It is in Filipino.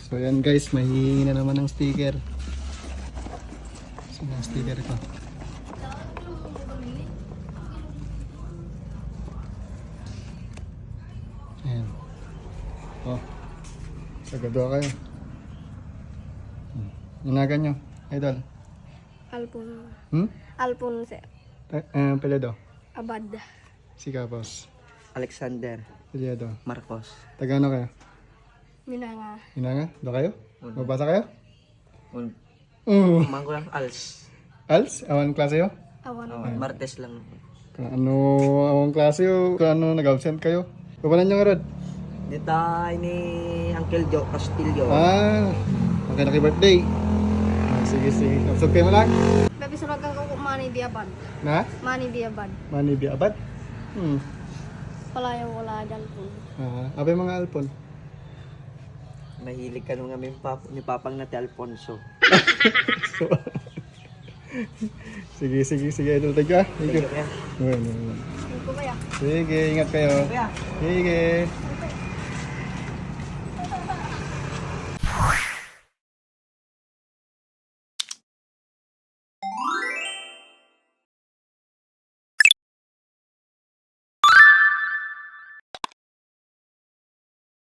So yan guys, mahihingi na naman ng sticker. So yung sticker ko. Ayan. Oh. Sagado kayo. Inagan nyo, idol. Alpon. Hmm? Alpon sir. Peledo. Abad. Sikapos. Alexander Peledo. Marcos. Taga ano kayo? Minanga. Inanga? Do kayo? Magbasa kayo? Mangko lang als. Als? Awan klase yo? Awan. Martes lang. Ano, awang klase yo? Ano, nag-absent kayo? Kapanan nyo nga Rod? Dito ni Uncle Joe Castillo. Ah, okay na birthday. Sige, sige. Absent kayo mo lang? Babi suragan ko kung mani biabad. Na? Mani biabad. Mani biabat? Wala yung wala dyan po. Abay mga alpon. Mahilig ka nung aming ni Papang Nati Alfonso. Sige, sige, sige. Idol, thank you. Thank you. Kaya, Bueno. Ano ko ba ya? Sige, ingat kayo. kaya. Sige.